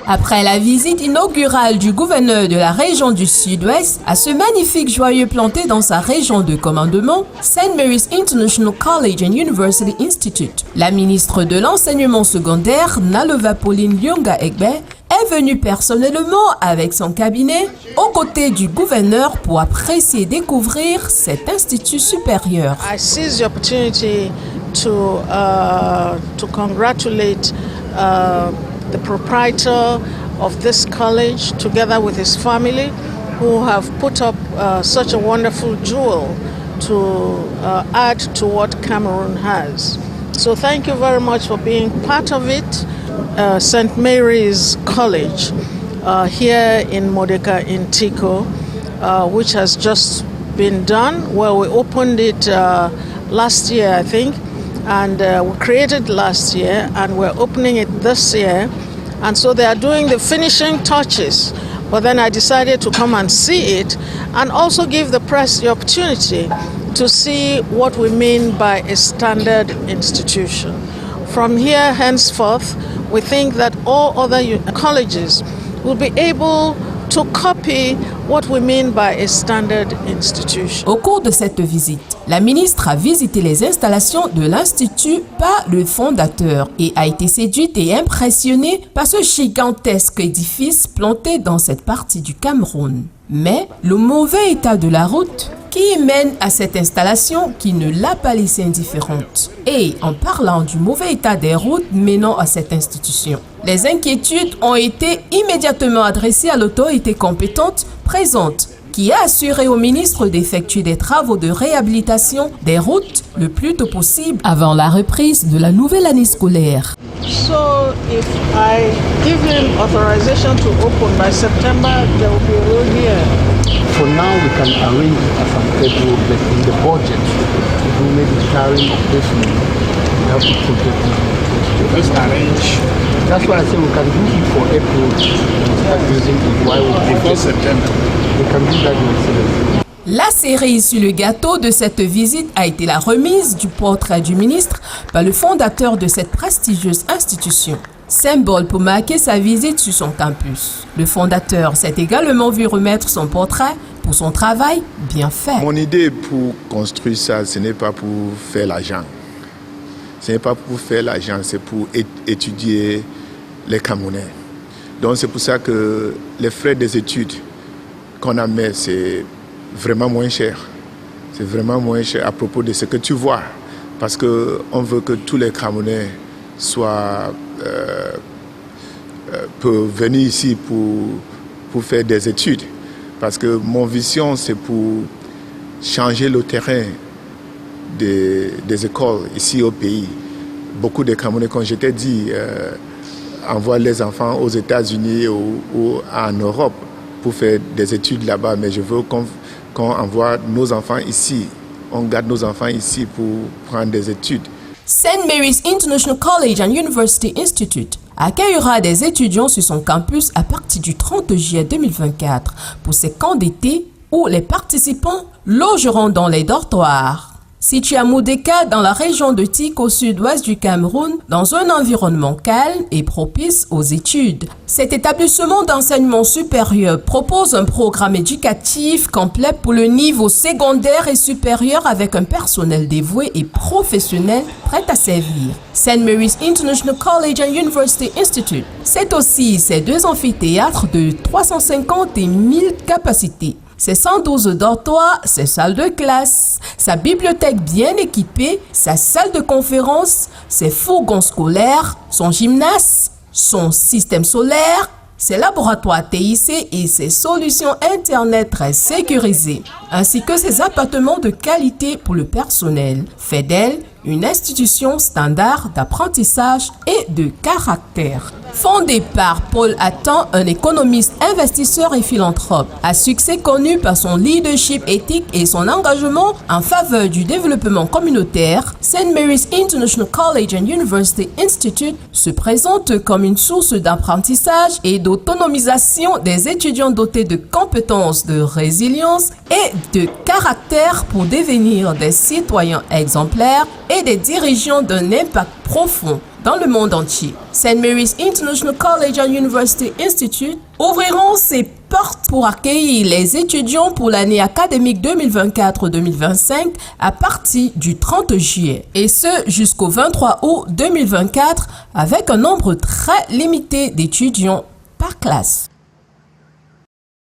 Après la visite inaugurale du gouverneur de la région du Sud-Ouest à ce magnifique joyau planté dans sa région de commandement, St. Mary's International College and University Institute, la ministre de l'enseignement secondaire, Nalova Pauline Lyonga Egbe, est venue personnellement avec son cabinet aux côtés du gouverneur pour apprécier et découvrir cet institut supérieur. I seize the opportunity to congratulate the proprietor of this college together with his family who have put up such a wonderful jewel to add to what Cameroon has. So thank you very much for being part of it. St. Mary's College here in Modeka in Tico, which has just been done. Well, we opened it last year, I think, and we created last year, and we're opening it this year. And so they are doing the finishing touches. But then I decided to come and see it and also give the press the opportunity to see what we mean by a standard institution. From here henceforth, we think that all other colleges will be able to copy what we mean by a standard institution. Au cours de cette visite, la ministre a visité les installations de l'Institut par le fondateur et a été séduite et impressionnée par ce gigantesque édifice planté dans cette partie du Cameroun. Mais le mauvais état de la route qui mène à cette installation qui ne l'a pas laissée indifférente. Et en parlant du mauvais état des routes menant à cette institution, les inquiétudes ont été immédiatement adressées à l'autorité compétente présente qui a assuré au ministre d'effectuer des travaux de réhabilitation des routes le plus tôt possible avant la reprise de la nouvelle année scolaire. So if I give him authorization to open by September, there will be a road here. For now, we can arrange some April, but in the budget, to do maybe carrying of this money, we have to put it in. Let's arrange. That's why I say we can do it for April and start using it while we before September. We can do that in. La cerise sur le gâteau de cette visite a été la remise du portrait du ministre par le fondateur de cette prestigieuse institution. Symbole pour marquer sa visite sur son campus. Le fondateur s'est également vu remettre son portrait pour son travail bien fait. Mon idée pour construire ça, ce n'est pas pour faire l'argent. Ce n'est pas pour faire l'argent, c'est pour étudier les Camerounais. Donc c'est pour ça que les frais des études qu'on a mis, c'est vraiment moins cher. C'est vraiment moins cher à propos de ce que tu vois. Parce qu'on veut que tous les Camerounais peuvent venir ici pour faire des études. Parce que mon vision, c'est pour changer le terrain des écoles ici au pays. Beaucoup de Camerounais, comme je t'ai dit, envoient les enfants aux États-Unis ou en Europe pour faire des études là-bas. Mais je veux qu'on envoie nos enfants ici. On garde nos enfants ici pour prendre des études. St. Mary's International College and University Institute accueillera des étudiants sur son campus à partir du 30 juillet 2024 pour ses camps d'été où les participants logeront dans les dortoirs. Situé à Modeka, dans la région de Tik, au sud-ouest du Cameroun, dans un environnement calme et propice aux études. Cet établissement d'enseignement supérieur propose un programme éducatif complet pour le niveau secondaire et supérieur avec un personnel dévoué et professionnel prêt à servir. St. Mary's International College and University Institute, c'est aussi ses 2 amphithéâtres de 350 et 1000 capacités. Ses 112 dortoirs, ses salles de classe, sa bibliothèque bien équipée, sa salle de conférence, ses fourgons scolaires, son gymnase, son système solaire, ses laboratoires TIC et ses solutions Internet très sécurisées, ainsi que ses appartements de qualité pour le personnel, fait d'elle une institution standard d'apprentissage et de caractère. Fondée par Paul Attan, un économiste, investisseur et philanthrope, à succès connu par son leadership éthique et son engagement en faveur du développement communautaire, St. Mary's International College and University Institute se présente comme une source d'apprentissage et d'autonomisation des étudiants dotés de compétences de résilience et de caractère pour devenir des citoyens exemplaires et des dirigeants d'un impact profond dans le monde entier. St. Mary's International College and University Institute ouvriront ses portes pour accueillir les étudiants pour l'année académique 2024-2025 à partir du 30 juillet et ce jusqu'au 23 août 2024 avec un nombre très limité d'étudiants par classe.